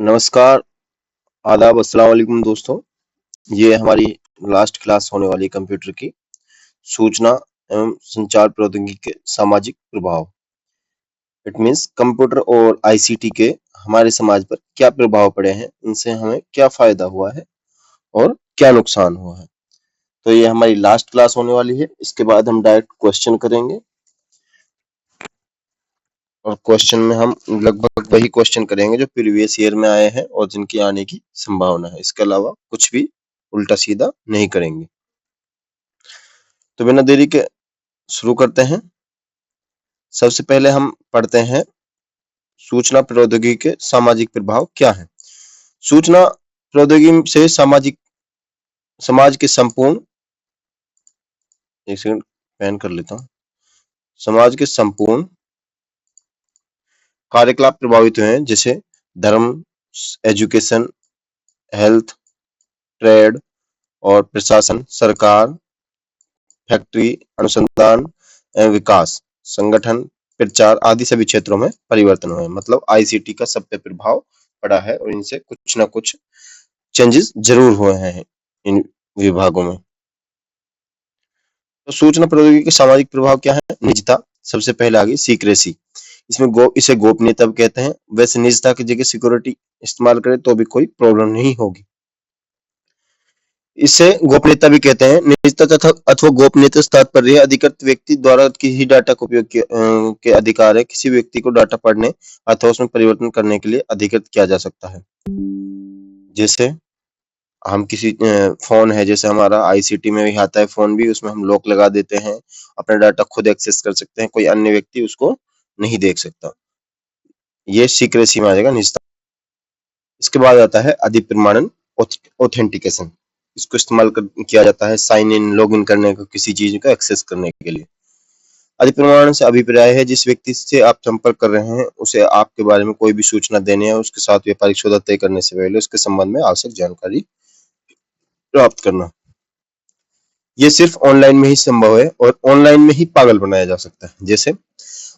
नमस्कार, आदाब, अस्सलाम वालेकुम दोस्तों। ये हमारी लास्ट क्लास होने वाली है कंप्यूटर की। सूचना एवं संचार प्रौद्योगिकी के सामाजिक प्रभाव। इट मीन्स कंप्यूटर और आईसीटी के हमारे समाज पर क्या प्रभाव पड़े हैं, इनसे हमें क्या फायदा हुआ है और क्या नुकसान हुआ है। तो ये हमारी लास्ट क्लास होने वाली है। इसके बाद हम डायरेक्ट क्वेश्चन करेंगे और क्वेश्चन में हम लगभग वही क्वेश्चन करेंगे जो प्रीवियस ईयर में आए हैं और जिनकी आने की संभावना है। इसके अलावा कुछ भी उल्टा सीधा नहीं करेंगे। तो बिना देरी के शुरू करते हैं। सबसे पहले हम पढ़ते हैं सूचना प्रौद्योगिकी के सामाजिक प्रभाव क्या है। सूचना प्रौद्योगिकी से समाज के संपूर्ण एक सेकंड पेन कर लेता हूँ। समाज के संपूर्ण कार्यकलाप प्रभावित हुए हैं, जैसे धर्म, एजुकेशन, हेल्थ, ट्रेड और प्रशासन, सरकार, फैक्ट्री, अनुसंधान एवं विकास, संगठन, प्रचार आदि सभी क्षेत्रों में परिवर्तन हुए। मतलब आईसीटी का सब पे प्रभाव पड़ा है और इनसे कुछ ना कुछ चेंजेस जरूर हुए हैं इन विभागों में। तो सूचना प्रौद्योगिकी के सामाजिक प्रभाव क्या है? निजता सबसे पहले आ गई, सीक्रेसी। इसमें इसे गोपनीयता भी कहते हैं। वैसे निजता की जगह सिक्योरिटी इस्तेमाल करें तो भी कोई प्रॉब्लम नहीं होगी। इसे गोपनीयता भी कहते हैं। निजता तथा अथवा गोपनीयता से तात्पर्य अधिकृत व्यक्ति द्वारा किसी डाटा का उपयोग के अधिकार है। किसी व्यक्ति को डाटा पढ़ने अथवा उसमें परिवर्तन करने के लिए अधिकृत किया जा सकता है। जैसे हम किसी फोन है, जैसे हमारा आईसीटी में भी आता है फोन भी, उसमें हम लॉक लगा देते हैं, अपना डाटा खुद एक्सेस कर सकते हैं, कोई अन्य व्यक्ति उसको नहीं देख सकता। ये सीक्रेसी में आ जाएगा, निजता। इसके बाद आता है अधिप्रमाणन, ऑथेंटिकेशन। इसको इस्तेमाल किया जाता है साइन इन, लॉग इन करने को, किसी चीज को एक्सेस करने के लिए। अधिप्रमाणन से अभिप्राय है जिस व्यक्ति से आप संपर्क कर रहे हैं उसे आपके बारे में कोई भी सूचना देने या उसके साथ व्यापारिक सौदा तय करने से पहले उसके संबंध में आवश्यक जानकारी प्राप्त करना। ये सिर्फ ऑनलाइन में ही संभव है और ऑनलाइन में ही पागल बनाया जा सकता है। जैसे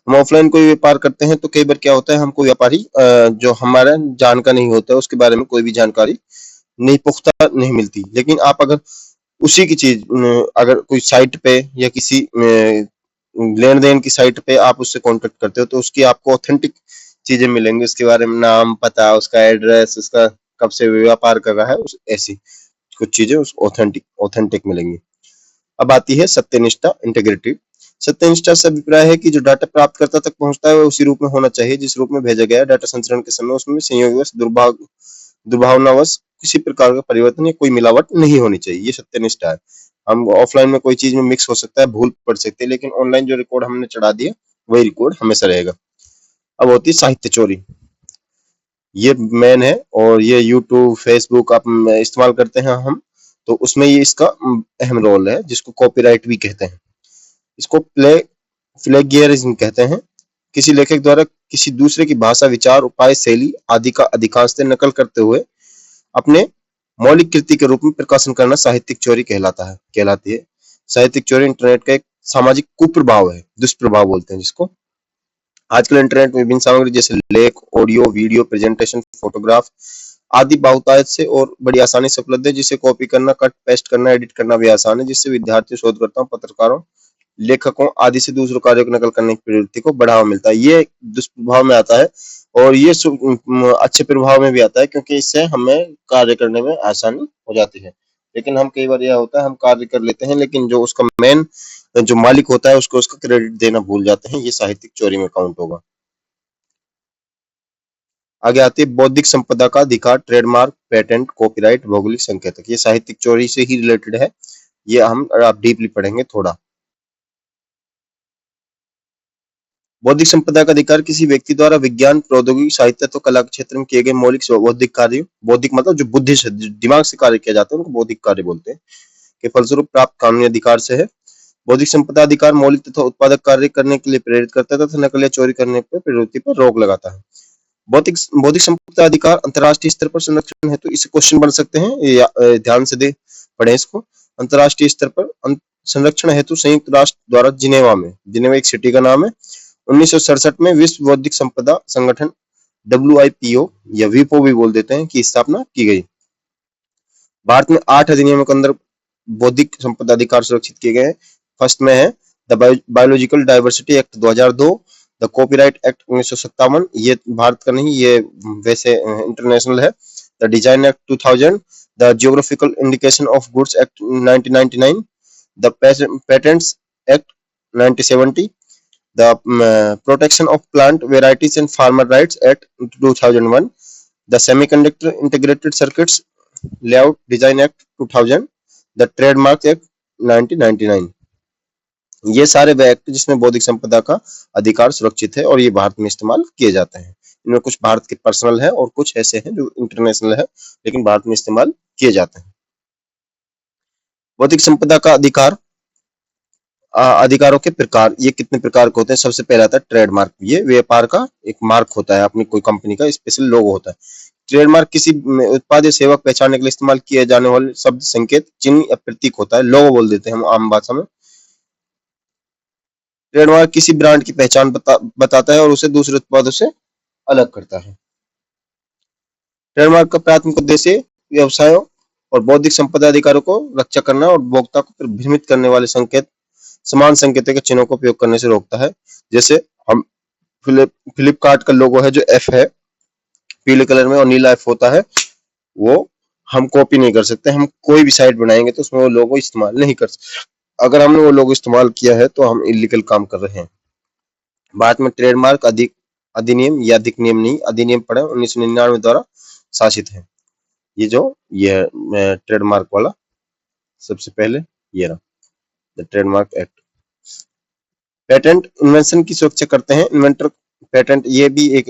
हम ऑफलाइन कोई व्यापार करते हैं तो कई बार क्या होता है, हमको व्यापारी जो हमारा जानकार नहीं होता है उसके बारे में कोई भी जानकारी नहीं, पुख्ता नहीं मिलती। लेकिन आप अगर उसी की चीज अगर कोई साइट पे या किसी लेन देन की साइट पे आप उससे कांटेक्ट करते हो तो उसकी आपको ऑथेंटिक चीजें मिलेंगी, उसके बारे में नाम, पता, उसका एड्रेस, उसका कब से व्यापार कर रहा है, ऐसी कुछ चीजें उस ऑथेंटिक मिलेंगी। अब आती है सत्यनिष्ठा, इंटीग्रिटी। सत्यनिष्ठा से अभिप्राय है कि जो डाटा प्राप्तकर्ता तक पहुंचता है वह उसी रूप में होना चाहिए जिस रूप में भेजा गया है। डाटा संचरण के समय उसमें संयोगवश, दुर्भावनावश किसी प्रकार का परिवर्तन या कोई मिलावट नहीं होनी चाहिए। ये सत्यनिष्ठा है। हम ऑफलाइन में कोई चीज में मिक्स हो सकता है, भूल पड़ सकती है, लेकिन ऑनलाइन जो रिकॉर्ड हमने चढ़ा दिया वही रिकॉर्ड हमेशा रहेगा। अब होती है साहित्य चोरी। ये मेन है और ये यूट्यूब, फेसबुक आप इस्तेमाल करते हैं हम, तो उसमें ये इसका अहम रोल है, जिसको कॉपीराइट भी कहते हैं। इसको प्लेगियरिज्म कहते हैं। किसी लेखक द्वारा किसी दूसरे की भाषा, विचार, उपाय, शैली आदि का अधिकांशतः नकल करते हुए अपने मौलिक कृति के रूप में प्रकाशन करना साहित्यिक चोरी कहलाती है। साहित्यिक चोरी इंटरनेट का एक सामाजिक कुप्रभाव है, दुष्प्रभाव बोलते हैं जिसको। आजकल इंटरनेट में विभिन्न सामग्री जैसे लेख, ऑडियो, वीडियो, प्रेजेंटेशन, फोटोग्राफ आदि बहुतायत से और बड़ी आसानी से उपलब्ध है, जिसे कॉपी करना, कट पेस्ट करना, एडिट करना भी आसान है, जिससे विद्यार्थियों, शोधकर्ताओं, पत्रकारों, लेखकों आदि से दूसरों कार्यों को नकल करने की प्रवृत्ति को बढ़ावा मिलता है। ये दुष्प्रभाव में आता है और ये अच्छे प्रभाव में भी आता है, क्योंकि इससे हमें कार्य करने में आसानी हो जाती है। लेकिन हम कई बार यह होता है, हम कार्य कर लेते हैं लेकिन जो उसका मेन जो मालिक होता है उसको उसका क्रेडिट देना भूल जाते हैं। ये साहित्यिक चोरी में काउंट होगा। आगे आती है बौद्धिक संपदा का अधिकार, ट्रेडमार्क, पेटेंट, कॉपीराइट, भौगोलिक संकेतक। ये साहित्यिक चोरी से ही रिलेटेड है। ये हम आप डीपली पढ़ेंगे थोड़ा। बौद्धिक संपदा का अधिकार किसी व्यक्ति द्वारा विज्ञान, प्रौद्योगिकी, साहित्य तो कला के क्षेत्र में किए गए मौलिक बौद्धिक कार्य, बौद्धिक मतलब जो बुद्धि से, दिमाग से कार्य किया जाता है उनको बौद्धिक कार्य बोलते हैं, के फलस्वरूप प्राप्त कानूनी अधिकार से है। बौद्धिक संपदा अधिकार मौलिक तथा उत्पादक कार्य करने के लिए प्रेरित करता है तथा नकल या चोरी करने पर प्रवृत्ति पर रोक लगाता है। बौद्धिक बौद्धिक संपदा अधिकार अंतर्राष्ट्रीय स्तर पर संरक्षण है, तो इसे क्वेश्चन बन सकते हैं, ध्यान से पढ़ें इसको। अंतर्राष्ट्रीय स्तर पर संरक्षण हेतु संयुक्त राष्ट्र द्वारा जिनेवा एक सिटी का नाम है, 1967 में विश्व बौद्धिक संपदा संगठन WIPO या WIPO भी बोल देते हैं की स्थापना की गई। भारत में 8 अधिनियमों के अंदर बौद्धिक संपदा अधिकार सुरक्षित किए गए हैं। फर्स्ट में है the biological diversity act 2002, the copyright act 1957, ये भारत का नहीं, ये वैसे इंटरनेशनल है। The design act 2000, the geographical indication of goods act 1999, the patents act 1970, the protection of plant varieties and farmer rights act 2001, the semiconductor integrated circuits layout design act 2000, the trademark act 1999। ये सारे वे act जिसमें बौद्धिक संपदा का अधिकार सुरक्षित है और ये भारत में इस्तेमाल किए जाते हैं। इनमें कुछ भारत के पर्सनल है और कुछ ऐसे हैं जो इंटरनेशनल है लेकिन भारत में इस्तेमाल किए जाते हैं। बौद्धिक संपदा का अधिकार अधिकारों के प्रकार, ये कितने प्रकार के होते हैं? सबसे पहला आता है ट्रेडमार्क। ये व्यापार का एक मार्क होता है, अपनी कोई कंपनी का स्पेशल लोगो होता है। ट्रेडमार्क किसी उत्पाद या सेवा को पहचानने के लिए इस्तेमाल किए जाने वाले शब्द, संकेत, चिन्ह या प्रतीक होता है। लोगो बोल देते हैं हम आम भाषा में। ट्रेडमार्क किसी ब्रांड की पहचान बताता है और उसे दूसरे उत्पादों से अलग करता है। ट्रेडमार्क का प्राथमिक उद्देश्य व्यवसायों और बौद्धिक संपदा अधिकारों को रक्षा करना और उपभोक्ता को भ्रमित करने वाले संकेत, समान संकेतों के चिन्हों का उपयोग करने से रोकता है। जैसे हम फ्लिपकार्ट का लोगो है जो एफ है, पीले कलर में और नीला एफ होता है, वो हम कॉपी नहीं कर सकते। हम कोई भी साइट बनाएंगे तो उसमें वो लोगो इस्तेमाल नहीं कर सकते। अगर हमने वो लोगो इस्तेमाल किया है तो हम इलीगल काम कर रहे हैं। भारत में ट्रेडमार्क अधिनियम या अधिनियम नहीं, अधिनियम पढ़े 1999 द्वारा शासित है। ये जो ये ट्रेडमार्क वाला सबसे पहले ये रहा, the trademark act. Patent invention की सुरक्षा करते हैं। इन्वेंटर पेटेंट ये भी एक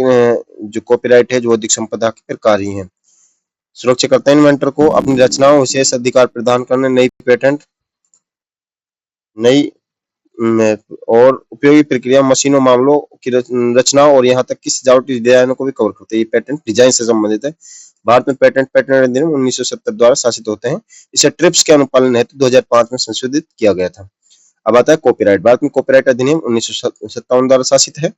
जो कॉपीराइट है जो बौद्धिक संपदा के प्रकार ही है। सुरक्षा करते हैं इन्वेंटर को अपनी रचनाओं विशेष अधिकार प्रदान करने, नई पेटेंट, नई और उपयोगी प्रक्रिया, मशीनों, मामलों की रचना और यहाँ तक कि सजावटी डिजाइनों को भी कवर करते हैं। ये पेटेंट डिजाइन से संबंधित है। भारत में पेटेंट अधिनियम 1970 द्वारा शासित होते हैं। इसे ट्रिप्स के अनुपालन हेतु 2005 में संशोधित किया गया था। अब आता है कॉपीराइट। भारत में कॉपीराइट अधिनियम 1957 द्वारा शासित है।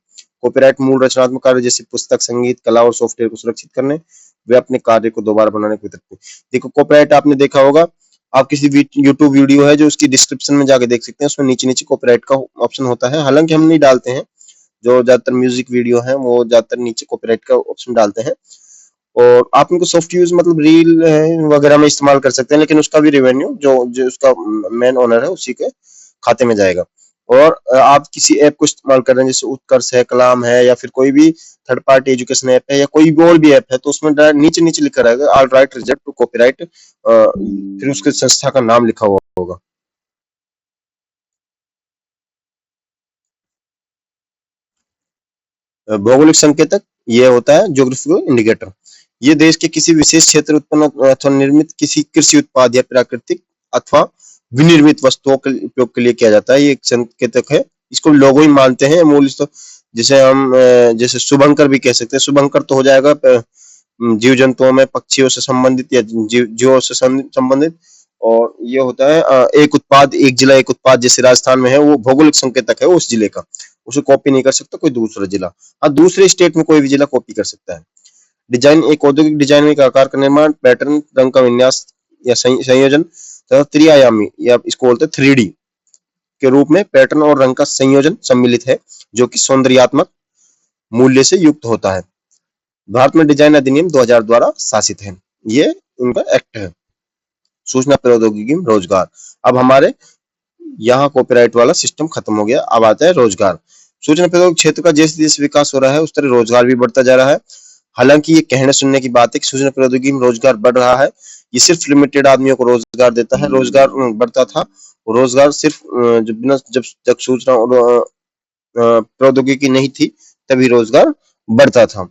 कॉपीराइट मूल रचनात्मक कार्य जैसे पुस्तक, संगीत, कला और सॉफ्टवेयर को सुरक्षित करने, वे अपने कार्य को दोबारा बनाने को देखो कॉपीराइट आपने देखा होगा, आप किसी यूट्यूब वीडियो है जो उसकी डिस्क्रिप्शन में जाके देख सकते हैं, उसमें नीचे नीचे कॉपीराइट का ऑप्शन होता है। हालांकि हम नहीं डालते हैं, जो ज्यादातर म्यूजिक वीडियो है वो ज्यादातर नीचे कॉपीराइट का ऑप्शन डालते हैं। और आप उनको सॉफ्ट यूज मतलब रील वगैरह में इस्तेमाल कर सकते हैं, लेकिन उसका भी रेवेन्यू जो जो उसका मेन ओनर है उसी के खाते में जाएगा। और आप किसी ऐप को इस्तेमाल कर रहे हैं जैसे उत्कर्ष है, कलाम है या फिर कोई भी थर्ड पार्टी एजुकेशन ऐप है या कोई भी और भी ऐप है, तो उसमें नीचे नीचे लिखा रहेगा all right reserve to copyright, फिर उसके संस्था का नाम लिखा हुआ होगा। भौगोलिक संकेतक ये होता है ज्योग्राफिकल इंडिकेटर। ये देश के किसी विशेष क्षेत्र उत्पन्न अथवा निर्मित किसी कृषि उत्पाद या प्राकृतिक अथवा विनिर्मित वस्तुओं के उपयोग के लिए किया जाता है। ये एक संकेतक है, इसको लोगो ही मानते हैं मूल। तो जैसे हम जैसे शुभंकर भी कह सकते हैं। शुभंकर तो हो जाएगा जीव जंतुओं में पक्षियों से संबंधित या जीवों से संबंधित। और ये होता है एक उत्पाद एक जिला एक उत्पाद, जैसे राजस्थान में है वो भौगोलिक संकेतक है उस जिले का, उसे कॉपी नहीं कर सकता कोई दूसरा जिला। हाँ, दूसरे स्टेट में कोई भी जिला कॉपी कर सकता है। डिजाइन एक औद्योगिक डिजाइन में एक आकार का निर्माण, पैटर्न, रंग का विन्यास या संयोजन तथा त्रिआयामी या इसको बोलते हैं 3D के रूप में पैटर्न और रंग का संयोजन सम्मिलित है जो कि सौंदर्यात्मक मूल्य से युक्त होता है। भारत में डिजाइन अधिनियम 2000 द्वारा शासित है। ये इनका एक्ट है। सूचना प्रौद्योगिकी में रोजगार। अब हमारे यहाँ कॉपीराइट वाला सिस्टम खत्म हो गया, अब आता है रोजगार। सूचना प्रौद्योगिकी क्षेत्र का जैसे जैसे विकास हो रहा है उस तरह रोजगार भी बढ़ता जा रहा है। हालांकि ये कहने सुनने की बात है कि सूचना प्रौद्योगिकी में रोजगार बढ़ रहा है, ये सिर्फ लिमिटेड आदमियों को रोजगार देता है। रोजगार बढ़ता था, रोजगार सिर्फ जब जब जब सूचना और प्रौद्योगिकी नहीं थी तभी रोजगार बढ़ता था।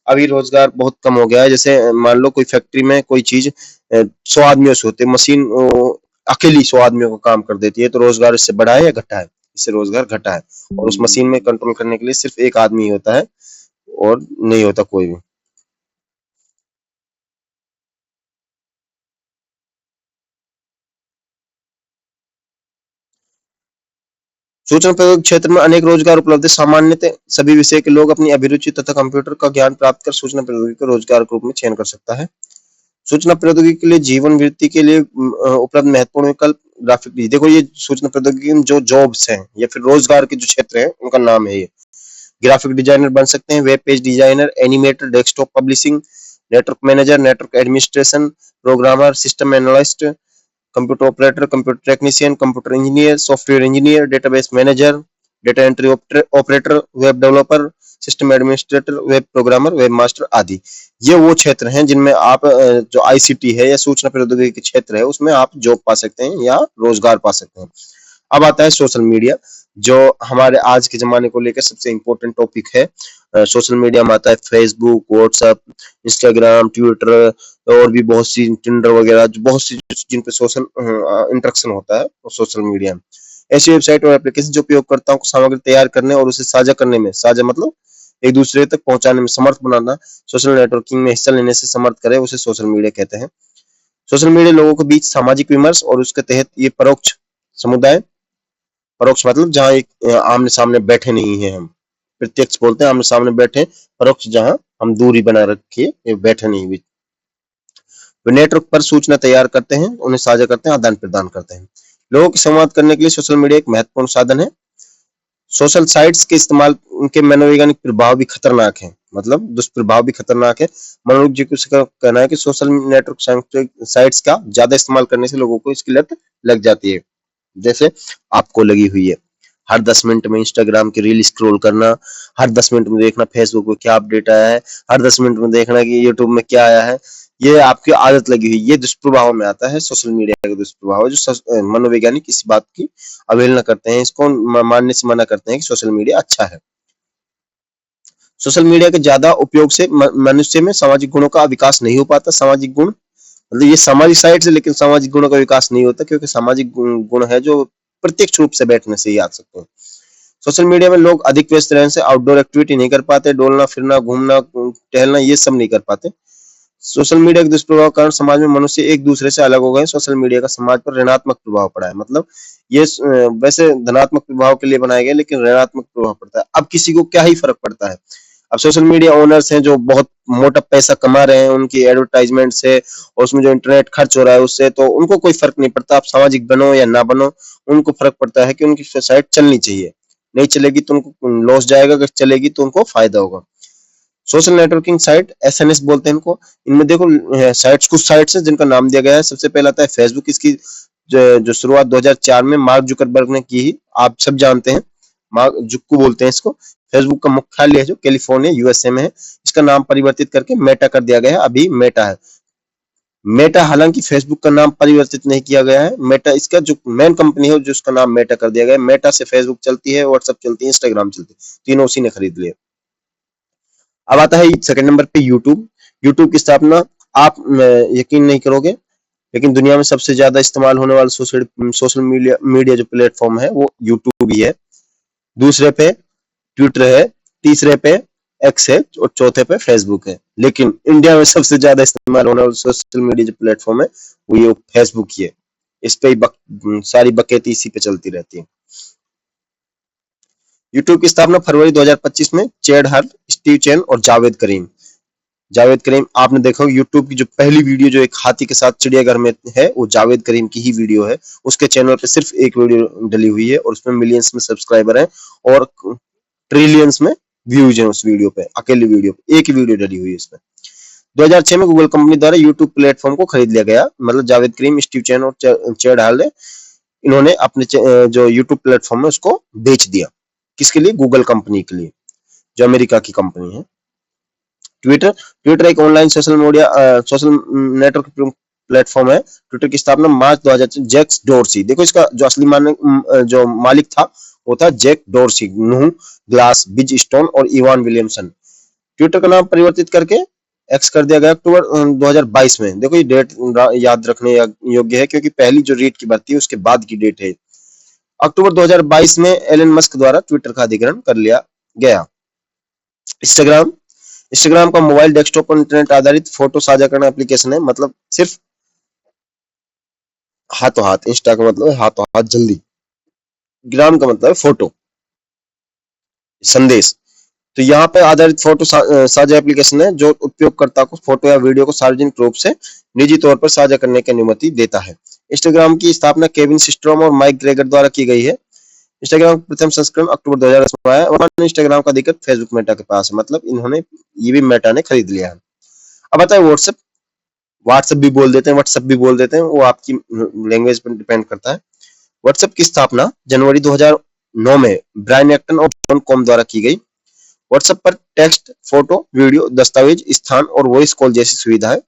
अभी रोजगार बहुत कम हो गया है। जैसे मान लो कोई फैक्ट्री में कोई चीज 100 आदमियों से होती है, मशीन अकेली 100 आदमियों का काम कर देती है, तो रोजगार इससे बढ़ा है या घटा है? इससे रोजगार घटा है। और उस मशीन में कंट्रोल करने के लिए सिर्फ एक आदमी ही होता है और नहीं होता कोई भी। सूचना प्रौद्योगिकी क्षेत्र में अनेक रोजगार उपलब्ध है। सामान्यतः सभी विषय के लोग अपनी अभिरुचि तथा कंप्यूटर का ज्ञान प्राप्त कर सूचना प्रौद्योगिकी को रोजगार के रूप में चयन कर सकता है। सूचना प्रौद्योगिकी के लिए जीवन वृत्ति के लिए उपलब्ध महत्वपूर्ण विकल्प ग्राफिक डिजाइन। देखो ये सूचना प्रौद्योगिकी में जो जॉब्स हैं या फिर रोजगार के जो क्षेत्र हैं उनका नाम है ये। ग्राफिक डिजाइनर बन सकते हैं, web page designer, animator, desktop publishing, network manager, network administration, programmer, system analyst, computer operator, computer technician, computer engineer, software engineer, database manager, data entry operator, web developer, system administrator, web programmer, web master आदि। ये वो क्षेत्र हैं जिनमें आप जो ICT है या सूचना प्रौद्योगिकी के क्षेत्र है उसमें आप जॉब पा सकते हैं या रोजगार पा सकते हैं। अब आता है सोशल मीडिया, जो हमारे आज के जमाने को लेकर सबसे इम्पोर्टेंट टॉपिक है। सोशल मीडिया में आता है फेसबुक, व्हाट्सएप, इंस्टाग्राम, ट्विटर और भी बहुत सी टिंडर वगैरह, जो बहुत सी जिन पे सोशल इंटरेक्शन होता है वो सोशल मीडिया में। ऐसी वेबसाइट और एप्लीकेशन जो उपयोगकर्ताओं को सामग्री तैयार करने और उसे साझा करने में, साझा मतलब एक दूसरे तक पहुंचाने में समर्थ बनाना, सोशल नेटवर्किंग में हिस्सा लेने से समर्थ करे, उसे सोशल मीडिया कहते हैं। सोशल मीडिया लोगों के बीच सामाजिक विमर्श और उसके तहत ये परोक्ष समुदाय, परोक्ष मतलब जहाँ एक आमने सामने बैठे नहीं है हम, प्रत्यक्ष बोलते हैं आमने सामने बैठे, परोक्ष जहाँ हम दूरी बना रखिए, ये बैठे नहीं भी। वे नेटवर्क पर सूचना तैयार करते हैं, उन्हें साझा करते हैं, आदान प्रदान करते हैं। लोगों के संवाद करने के लिए सोशल मीडिया एक महत्वपूर्ण साधन है। सोशल साइट्स के इस्तेमाल के मनोवैज्ञानिक प्रभाव भी खतरनाक है, मतलब दुष्प्रभाव भी खतरनाक है। मनोरोग जी का कहना है कि सोशल नेटवर्क साइट्स का ज्यादा इस्तेमाल करने से लोगों को इसकी लत लग जाती है, जैसे आपको लगी हुई है। हर 10 मिनट में इंस्टाग्राम की रील स्क्रॉल करना, हर 10 मिनट में देखना फेसबुक पे क्या अपडेट आया है, हर 10 मिनट में देखना कि यूट्यूब में क्या आया है, ये आपकी आदत लगी हुई, ये दुष्प्रभाव में आता है। सोशल मीडिया का दुष्प्रभाव है, जो मनोवैज्ञानिक इस बात की अवहेलना करते हैं, इसको मानने से मना करते हैं कि सोशल मीडिया अच्छा है। सोशल मीडिया के ज्यादा उपयोग से मनुष्य में सामाजिक गुणों का विकास नहीं हो पाता। सामाजिक गुण मतलब ये सामाजिक साइट से, लेकिन सामाजिक गुणों का विकास नहीं होता, क्योंकि सामाजिक गुण है जो प्रत्यक्ष रूप से बैठने से ही आ सकते हैं। सोशल मीडिया में लोग अधिक व्यस्त रहने से आउटडोर एक्टिविटी नहीं कर पाते, डोलना फिरना, घूमना टहलना, ये सब नहीं कर पाते। सोशल मीडिया के दुष्प्रभाव के कारण समाज में मनुष्य एक दूसरे से अलग हो गए। सोशल मीडिया का समाज पर ऋणात्मक प्रभाव पड़ा है, मतलब ये वैसे धनात्मक प्रभाव के लिए बनाया गया, लेकिन ऋणात्मक प्रभाव पड़ता है। अब किसी को क्या ही फर्क पड़ता है। अब सोशल मीडिया ओनर्स हैं जो बहुत मोटा पैसा कमा रहे हैं उनकी एडवर्टाइजमेंट से, और उसमें जो इंटरनेट खर्च हो रहा है उससे, तो उनको कोई फर्क नहीं पड़ता। आप सामाजिक बनो या ना बनो, उनको फर्क पड़ता है कि उनकी साइट चलनी चाहिए। नहीं चलेगी तो उनको लॉस जाएगा, अगर चलेगी तो उनको फायदा होगा। सोशल नेटवर्किंग साइट, एसएनएस बोलते हैं इनको। इनमें देखो साइट्स, कुछ साइट्स हैं जिनका नाम दिया गया है। सबसे पहला आता है फेसबुक। इसकी जो शुरुआत 2004 में मार्क जुकरबर्ग ने की ही, आप सब जानते हैं, मार्क जुक्कू बोलते हैं इसको। फेसबुक का मुख्यालय है जो कैलिफोर्निया यूएसए में है। इसका नाम परिवर्तित करके मेटा कर दिया गया है, अभी मेटा है। मेटा, हालांकि फेसबुक का नाम परिवर्तित नहीं किया गया है। मेटा इसका जो मेन कंपनी है, जो उसका नाम मेटा कर दिया गया है। मेटा से फेसबुक चलती है, व्हाट्सएप चलती है, इंस्टाग्राम चलती है, तीनों उसी ने खरीद लिए। अब आता है सेकंड नंबर पे यूट्यूब। यूट्यूब की स्थापना, आप यकीन नहीं करोगे, लेकिन दुनिया में सबसे ज्यादा इस्तेमाल होने वाला सोशल मीडिया जो प्लेटफॉर्म है वो यूट्यूब ही है। दूसरे पे ट्विटर है, तीसरे पे एक्स है और चौथे पे फेसबुक है। लेकिन इंडिया में सबसे ज्यादा इस्तेमाल होने वाला सोशल मीडिया जो प्लेटफॉर्म है वो ये फेसबुक ही है। इस पे ही सारी बकैती इसी पे चलती रहती है। यूट्यूब की स्थापना फरवरी 2025 में चैड हर्ट, स्टीव चैन और जावेद करीम, आपने देखा यूट्यूब की जो पहली वीडियो जो एक हाथी के साथ चिड़ियाघर में है, वो जावेद करीम की ही वीडियो है। उसके चैनल पे सिर्फ एक वीडियो डली हुई है और उसमें मिलियंस में सब्सक्राइबर हैं और ट्रिलियंस में व्यूज हैं उस वीडियो पे। अकेली वीडियो पे एक ही वीडियो डली हुई है इसमें। 2006 में गूगल कंपनी द्वारा यूट्यूब प्लेटफॉर्म को खरीद लिया गया, मतलब जावेद करीम, स्टीव चैन और चैड हर्ट, इन्होंने अपने जो यूट्यूब प्लेटफॉर्म है उसको बेच दिया। किसके लिए? गूगल कंपनी के लिए, जो अमेरिका की कंपनी है। ट्विटर एक ऑनलाइन सोशल नेटवर्क प्लेटफॉर्म है। ट्विटर की स्थापना मार्च 2000, जैक डोर्सी, देखो इसका जो असली जो मालिक था वो था जैक डोर्सी, नूह ग्लास, बिज स्टोन और इवान विलियमसन। ट्विटर का नाम परिवर्तित करके एक्स कर दिया गया अक्टूबर 2022 में। देखो ये डेट याद रखने योग्य है, क्योंकि पहली जो रीट की भर्ती है उसके बाद की डेट है। अक्टूबर 2022 में एलन मस्क द्वारा ट्विटर का अधिग्रहण कर लिया गया। इंस्टाग्राम का मोबाइल, डेस्कटॉप और इंटरनेट आधारित फोटो साझा करना एप्लीकेशन है, मतलब सिर्फ हाथों हाथ। इंस्टा का मतलब है हाथों हाथ जल्दी। ग्राम का मतलब है फोटो, संदेश। तो यहाँ पे आधारित फोटो साझा एप्लीकेशन है जो उपयोगकर्ता को फोटो या वीडियो को सार्वजनिक रूप से निजी तौर पर साझा करने की अनुमति देता है। इंस्टाग्राम की स्थापना केविन सिस्ट्रोम और माइक ग्रेगर द्वारा की गई है। इंस्टाग्राम का प्रथम संस्करण अक्टूबर 2010 में आया। वर्तमान इंस्टाग्राम का अधिकृत फेसबुक मेटा के पास है, मतलब इन्होंने ये भी मेटा ने खरीद लिया है। अब आता है व्हाट्सएप। व्हाट्सएप भी बोल देते हैं, व्हाट्सएप भी बोल देते हैं, वो आपकी लैंग्वेज पर डिपेंड करता है। व्हाट्सएप की स्थापना जनवरी 2009 में ब्रायन एक्टन और जॉन कॉम द्वारा की गई। व्हाट्सएप पर टेक्स्ट, फोटो, वीडियो, दस्तावेज, स्थान और वॉइस कॉल जैसी सुविधाएं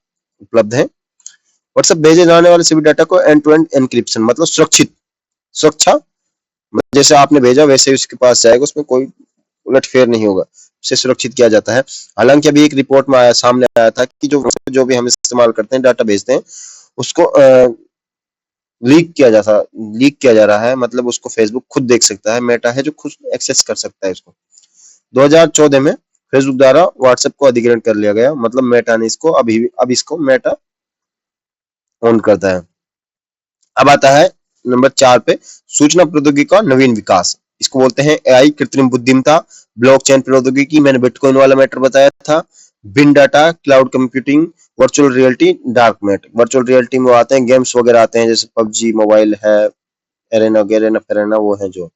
उपलब्ध हैं। व्हाट्सएप भेजे जाने वाले सभी डाटा को एंड टू एंड एनक्रिप्शन, मतलब सुरक्षित सुरक्षा, जैसे आपने भेजा वैसे ही उसके पास जाएगा, उसमें कोई उलटफेर नहीं होगा, उसे सुरक्षित किया जाता है। हालांकि अभी एक रिपोर्ट में सामने आया था कि जो भी हम इस्तेमाल करते हैं, डाटा भेजते हैं, उसको लीक किया जा रहा है, मतलब उसको फेसबुक खुद देख सकता है, मेटा है जो खुद एक्सेस कर सकता है इसको। 2014 में फेसबुक द्वारा व्हाट्सएप को अधिग्रहण कर लिया गया, मतलब मेटा ने इसको अब इसको मेटा ओन करता है। अब आता है नंबर 4 पे, सूचना प्रौद्योगिकी का नवीन विकास। इसको बोलते हैं एआई, कृत्रिम बुद्धिमत्ता, ब्लॉकचेन प्रौद्योगिकी, मैंने बिटकॉइन वाला मैटर बताया था, big data, cloud computing, virtual reality, dark net. Virtual reality में आते हैं गेम्स वगैरह आते हैं, जैसे पबजी मोबाइल है, एरेना गेरेना फेरेना, वो है जो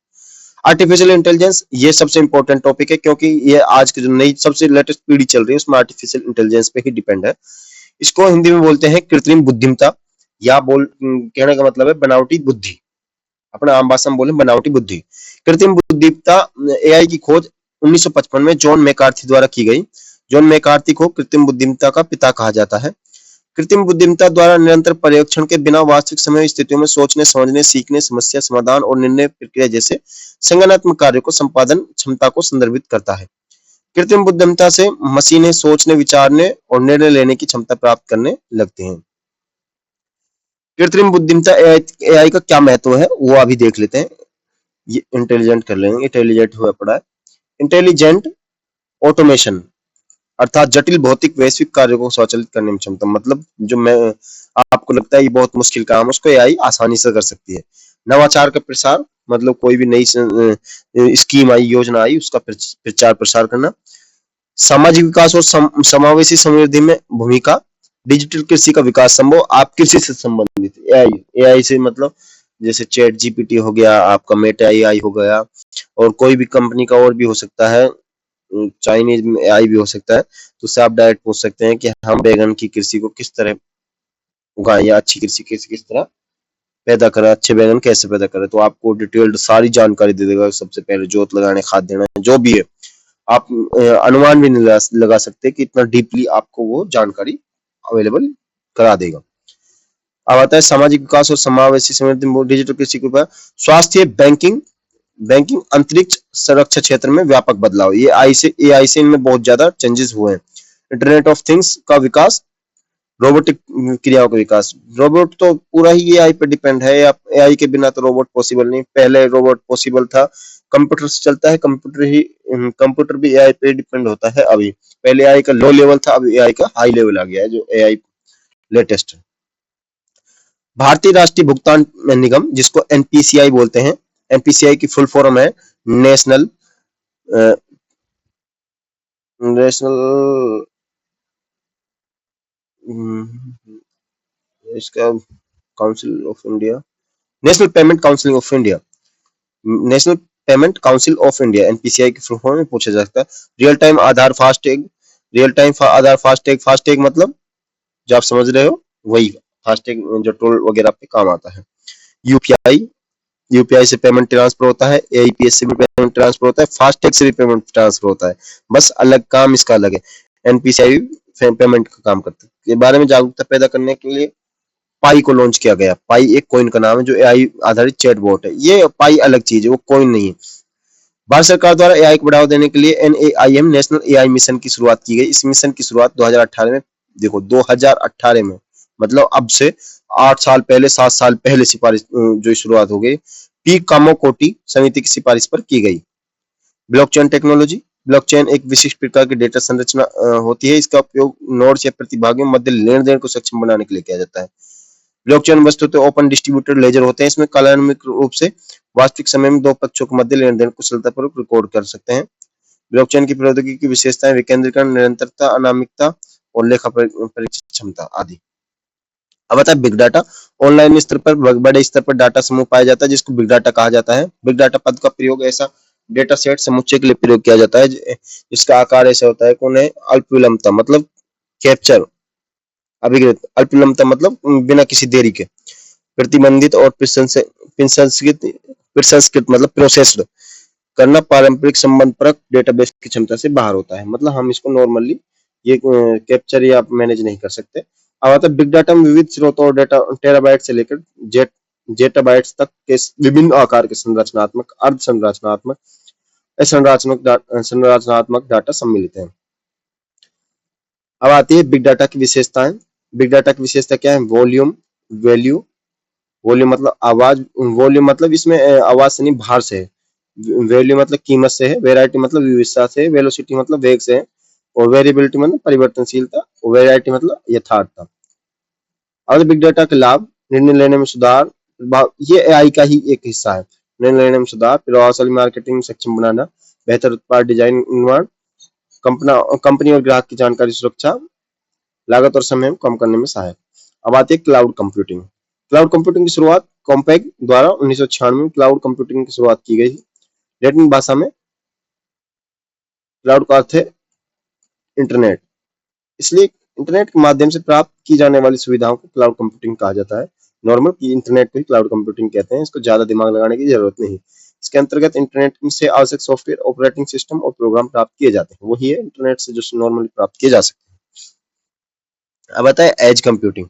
आर्टिफिशियल इंटेलिजेंस। ये सबसे इंपॉर्टेंट टॉपिक है, क्योंकि ये आज की जो नई सबसे लेटेस्ट पीढ़ी चल रही है उसमें आर्टिफिशियल इंटेलिजेंस पे ही डिपेंड है। इसको हिंदी में बोलते हैं कृत्रिम बुद्धिमत्ता, या कहने का मतलब है बनावटी बुद्धि। अपना आम भाषा में बोले बनावटी बुद्धि। कृत्रिम बुद्धिमत्ता एआई की खोज 1955 में जॉन मैकार्थी द्वारा की गई। जॉन मैकार्थी को कृत्रिम बुद्धिमत्ता का पिता कहा जाता है। कृत्रिम बुद्धिमत्ता द्वारा निरंतर पर्यवेक्षण के बिना वास्तविक समय स्थितियों में सोचने, समझने, सीखने, समस्या समाधान और निर्णय प्रक्रिया जैसे संज्ञानात्मक कार्यों को संपादन क्षमता को संदर्भित करता है। कृत्रिम बुद्धिमत्ता से मशीनें सोचने, विचारने और निर्णय लेने की क्षमता प्राप्त करने लगती हैं। कृत्रिम बुद्धिमत्ता एआई का क्या महत्व है वो अभी देख लेते हैं। ये इंटेलिजेंट कर लेंगे, इंटेलिजेंट हुआ पड़ा है। इंटेलिजेंट ऑटोमेशन अर्थात जटिल भौतिक वैश्विक कार्यों को स्वचालित करने में क्षमता, मतलब जो मैं आपको लगता है ये बहुत मुश्किल काम है, उसको एआई आसानी से कर सकती है। नवाचार का प्रसार, मतलब कोई भी नई स्कीम आई, योजना आई, उसका प्रचार प्रसार करना। सामाजिक विकास और समावेशी समृद्धि में भूमिका। डिजिटल कृषि का विकास संभव। आप कृषि से संबंधित एआई से मतलब जैसे चैट जीपीटी हो गया, आपका मेटा एआई हो गया, और कोई भी कंपनी का और भी हो सकता है, चाइनीज एआई भी हो सकता है। तो उससे आप डायरेक्ट पूछ सकते हैं कि हम बैगन की कृषि को किस तरह उगाएं, या अच्छी कृषि किस तरह पैदा करें, अच्छे बैगन कैसे पैदा करें, तो आपको डिटेल्ड सारी जानकारी दे देगा। सबसे पहले जोत लगाने, खाद देना, जो भी है आप अनुमान भी नहीं लगा सकते कि इतना डीपली आपको वो जानकारी अवेलेबल करा देगा। अब आता है सामाजिक विकास और समावेशी समृद्धि डिजिटल कृषि के ऊपर। स्वास्थ्य, बैंकिंग, अंतरिक्ष सुरक्षा क्षेत्र में व्यापक बदलाव। ये एआई से इनमें बहुत ज्यादा चेंजेस हुए हैं। इंटरनेट ऑफ थिंग्स का विकास, रोबोटिक क्रियाओं का विकास। रोबोट तो पूरा ही एआई पे डिपेंड है, एआई के बिना तो रोबोट पॉसिबल नहीं। पहले रोबोट पॉसिबल था, कंप्यूटर से चलता है, कंप्यूटर भी एआई पे डिपेंड होता है। अभी पहले एआई का लो लेवल था, अभी एआई का हाई लेवल आ गया है, जो एआई लेटेस्ट है। भारतीय राष्ट्रीय भुगतान निगम, जिसको एनपीसीआई बोलते हैं। एनपीसीआई की फुल फॉर्म है नेशनल नेशनल इसका council of India, national payment council of India, national payment council of India, NPCI की फुल फॉर्म में पूछा जा सकता है। रियल टाइम आधार फास्टैग, फास्टैग मतलब जो आप समझ रहे हो वही फास्टैग, जो टोल वगैरह पे काम आता है। यूपीआई, यूपीआई से पेमेंट ट्रांसफर होता है। एईपीएस से भी पेमेंट ट्रांसफर होता है। फास्टैग से भी पेमेंट ट्रांसफर होता है, बस अलग काम इसका अलग है। एनपीसीआई पेमेंट का काम करता है। के बारे में जागरूकता पैदा करने के लिए पाई को लॉन्च किया गया। पाई एक कॉइन का नाम है जो एआई आधारित चैटबॉट है। ये पाई अलग चीज है, वो कॉइन नहीं है। भारत सरकार द्वारा एआई को बढ़ावा देने के लिए एनएआईएम नेशनल एआई मिशन की शुरुआत की गई। इस मिशन की शुरुआत 2018 में, देखो 2018 में, मतलब अब से 8 साल पहले, 7 साल पहले सिफारिश जो शुरुआत हो गई, पी कामोकोटी समिति की सिफारिश पर की गई। Blockchain technology. ब्लॉकचेन एक विशिष्ट प्रकार की डेटा संरचना होती है। इसका उपयोग नोड्स या प्रतिभागियों मध्य लेन देन को सक्षम बनाने के लिए किया जाता है। ब्लॉकचेन वस्तुतः ओपन डिस्ट्रीब्यूटेड लेजर होते हैं। इसमें कालानुक्रमिक रूप से वास्तविक समय में दो पक्षों के मध्य लेन देन कुशलतापूर्वक रिकॉर्ड कर सकते हैं। ब्लॉकचेन की प्रौद्योगिकी की विशेषताएं विकेंद्रीकरण, निरंतरता, अनामिकता और लेखा परीक्षण क्षमता आदि। अब आता है बिग डाटा। ऑनलाइन स्तर पर बड़े स्तर पर डाटा समूह पाया जाता है जिसको बिग डाटा कहा जाता है। बिग डाटा पद का प्रयोग ऐसा डेटा सेट समुच्चय के लिए प्रयोग किया जाता है जिसका आकार ऐसा होता है कि उन्हें अल्प विलंबता मतलब कैप्चर, अभिगृहित, अल्प विलंबता मतलब बिना किसी देरी के, प्रतिबंधित और प्रसंस्कृत मतलब प्रोसेस्ड करना पारंपरिक संबंधपरक डेटाबेस की क्षमता से बाहर होता है। मतलब हम इसको नॉर्मली ये कैप्चर या मैनेज नहीं कर सकते। अब आता है बिग डाटा में विविध स्रोतों और डेटा टेराबाइट से लेकर जेटाबाइट्स तक के विभिन्न आकार के संरचनात्मक, अर्ध संरचनात्मक, संरचनात्मक डाटा सम्मिलित है। अब आती है बिग डाटा की विशेषताएं। बिग डाटा की विशेषता क्या है? वॉल्यूम, वैल्यू, वॉल्यूम मतलब आवाज, वॉल्यूम मतलब इसमें आवाज से नहीं भार से है, वैल्यू मतलब कीमत से है, वेराइटी मतलब विविधता से है, वेलोसिटी मतलब वेग से है, और वेरिएबिलिटी मतलब परिवर्तनशीलता, और वेराइटी मतलब यथार्थता। और बिग डाटा के लाभ, निर्णय लेने में सुधार, ये एआई का ही एक हिस्सा है। निर्णय लेने में सुधार, प्रभावशाली मार्केटिंग में सक्षम बनाना, बेहतर उत्पाद डिजाइन निर्माण, कंपनी और ग्राहक की जानकारी सुरक्षा, लागत और समय कम करने में सहायक। अब आती है क्लाउड कंप्यूटिंग। क्लाउड कंप्यूटिंग की शुरुआत कॉम्पैग द्वारा 1996 में क्लाउड कंप्यूटिंग की शुरुआत की गई। लैटिन भाषा में क्लाउड का अर्थ है इंटरनेट, इसलिए इंटरनेट के माध्यम से प्राप्त की जाने वाली सुविधाओं को क्लाउड कंप्यूटिंग कहा जाता है। नॉर्मल की इंटरनेट को ही क्लाउड कंप्यूटिंग कहते हैं, इसको ज्यादा दिमाग लगाने की जरूरत नहीं। इसके अंतर्गत इंटरनेट से आवश्यक सॉफ्टवेयर, ऑपरेटिंग सिस्टम और प्रोग्राम प्राप्त किए जाते हैं, वही है इंटरनेट से जो नॉर्मली प्राप्त किए जा सकते हैं। अब आता है एज कंप्यूटिंग।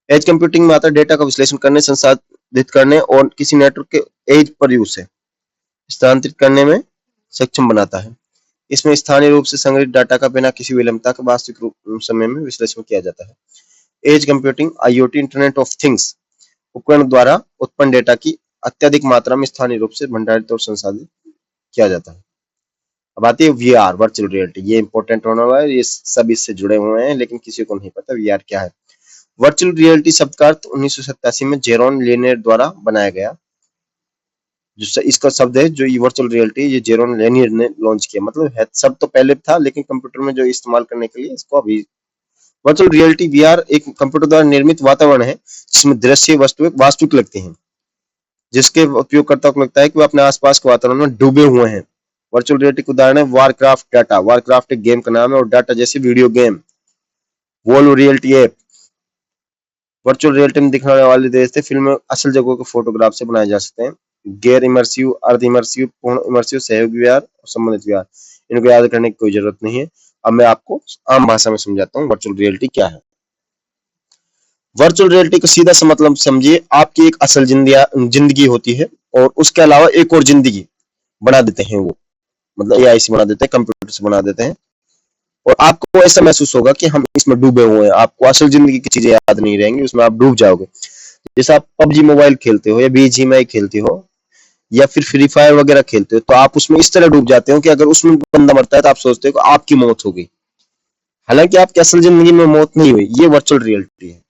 एज कंप्यूटिंग में आता है डेटा का विश्लेषण करने, संसाधित करने और किसी नेटवर्क के एज पर यूज से स्थानांतरित करने में सक्षम बनाता है। इसमें स्थानीय रूप से संग्रहित डाटा का बिना किसी विलंबता का वास्तविक रूप समय में विश्लेषण किया जाता है। Edge computing IoT, internet of things उपकरण द्वारा उत्पन्न डेटा की अत्यधिक मात्रा में स्थानीय रूप से भंडारित और संसाधित किया जाता है। अब आती है वीआर, वर्चुअल रियलिटी। ये इंपॉर्टेंट होने वाला है, ये सब इससे जुड़े हुए हैं लेकिन किसी को नहीं पता वीआर क्या है। वर्चुअल रियलिटी शब्द का अर्थ 1987 में जेरोन लेनियर द्वारा बनाया गया। जो इसका शब्द है जो ये वर्चुअल रियलिटी, ये जेरोन लेनियर ने लॉन्च किया। मतलब है सब तो पहले था लेकिन कंप्यूटर में जो इस्तेमाल करने के लिए इसको अभी वर्चुअल रियलिटी वीआर एक कंप्यूटर द्वारा निर्मित वातावरण है जिसमें दृश्य वस्तुएं वास्तविक लगती हैं, जिसके उपयोगकर्ता को लगता है कि वो अपने आसपास के वातावरण में डूबे हुए हैं। वर्चुअल रियलिटी का उदाहरण है वारक्राफ्ट डाटा। वारक्राफ्ट एक गेम का नाम है और डाटा जैसे video game. Valve reality app virtual reality में दिखने वाले दृश्य फिल्म में असल जगहों के फोटोग्राफ से बनाए जा सकते हैं। गैर इमर्सिव, अर्ध इमर्सिव, पूर्ण इमर्सिव, सहयोगी वीआर और संबंधित वीआर, इनको याद करने की कोई जरूरत नहीं है। अब मैं आपको आम भाषा में समझाता हूँ वर्चुअल रियलिटी क्या है। वर्चुअल रियलिटी का सीधा सा मतलब समझिए, आपकी एक असल जिंदगी होती है और उसके अलावा एक और जिंदगी बना देते हैं वो, मतलब एआई से बना देते हैं, कंप्यूटर से बना देते हैं, और आपको ऐसा महसूस होगा कि हम इसमें डूबे हुए हैं। आपको असल जिंदगी की चीजें याद नहीं रहेंगी, उसमें आप डूब जाओगे। जैसे आप पबजी मोबाइल खेलते हो या बीजीएमआई खेलते हो या फिर फ्री फायर वगैरह खेलते हो, तो आप उसमें इस तरह डूब जाते हो कि अगर उसमें बंदा मरता है तो आप सोचते हो कि आपकी मौत हो गई, हालांकि आपकी असल जिंदगी में मौत नहीं हुई। ये वर्चुअल रियलिटी है,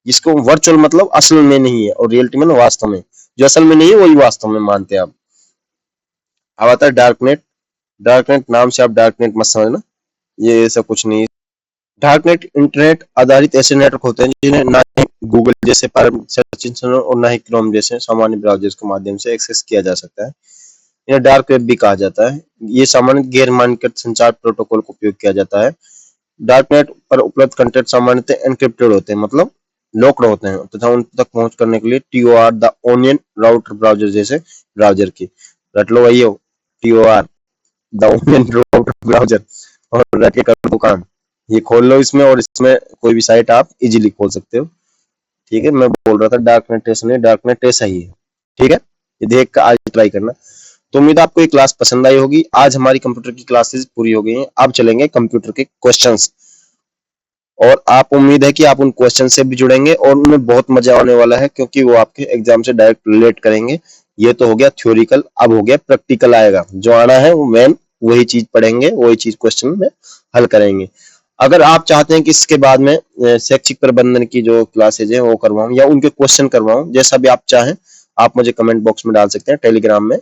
जिसको वर्चुअल मतलब असल में नहीं है और रियलिटी मतलब वास्तव में। जो असल में नहीं है वही वास्तव में मानते हैं आप। अब आता है डार्कनेट। डार्कनेट नाम से आप डार्कनेट मत समझना, ये ऐसा कुछ नहीं है। डार्कनेट इंटरनेट आधारित ऐसे नेटवर्क होते हैं जिन्हें ना ही गूगल जैसे सर्च इंजन और ना ही क्रोम जैसे सामान्य ब्राउजर्स के माध्यम से एक्सेस किया जा सकता है। इन्हें डार्क वेब भी कहा जाता है। ये सामान्य गैर मानकीकृत संचार प्रोटोकॉल का उपयोग किया जाता है। डार्कनेट पर उपलब्ध कंटेंट सामान्यतः एन्क्रिप्टेड होते हैं, मतलब लॉक्ड होते हैं, तथा उन तक पहुंच करने के लिए TOR, the onion router browser जैसे ब्राउजर की रट लो भैया, TOR the onion router browser, और रट के कर दो काम। ये खोल लो इसमें और इसमें कोई भी साइट आप इजीली खोल सकते हो। ठीक है, मैं बोल रहा था डार्कनेट ऐसा नहीं, डार्कनेट ऐसा ही है। ठीक है, ये देख कर आज ट्राई करना। तो उम्मीद आपको ये क्लास पसंद आई होगी। आज हमारी कंप्यूटर की क्लासेस पूरी हो गई हैं, अब चलेंगे कंप्यूटर के क्वेश्चंस, और आप उम्मीद है कि आप उन क्वेश्चन से भी जुड़ेंगे और उनमें बहुत मजा आने वाला है क्योंकि वो आपके एग्जाम से डायरेक्ट रिलेट करेंगे। ये तो हो गया थ्योरिकल, अब हो गया प्रैक्टिकल आएगा। जो आना है वो मैम वही चीज पढ़ेंगे, वही चीज क्वेश्चन में हल करेंगे। अगर आप चाहते हैं कि इसके बाद में शैक्षिक प्रबंधन की जो क्लासेज है वो करवाऊं या उनके क्वेश्चन करवाऊं, जैसा भी आप चाहें आप मुझे कमेंट बॉक्स में डाल सकते हैं, टेलीग्राम में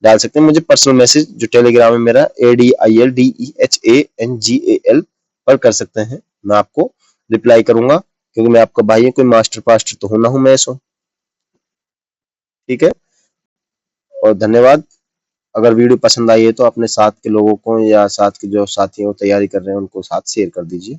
डाल सकते हैं, मुझे पर्सनल मैसेज जो टेलीग्राम है मेरा ADILDEHANGAL पर कर सकते हैं। मैं आपको रिप्लाई करूंगा क्योंकि मैं आपका भाई है, कोई मास्टर पास्टर तो होना हूं मैं सो। ठीक है, और धन्यवाद। अगर वीडियो पसंद आई है तो अपने साथ के लोगों को या साथ के जो साथी हैं वो तैयारी कर रहे हैं उनको साथ शेयर कर दीजिए।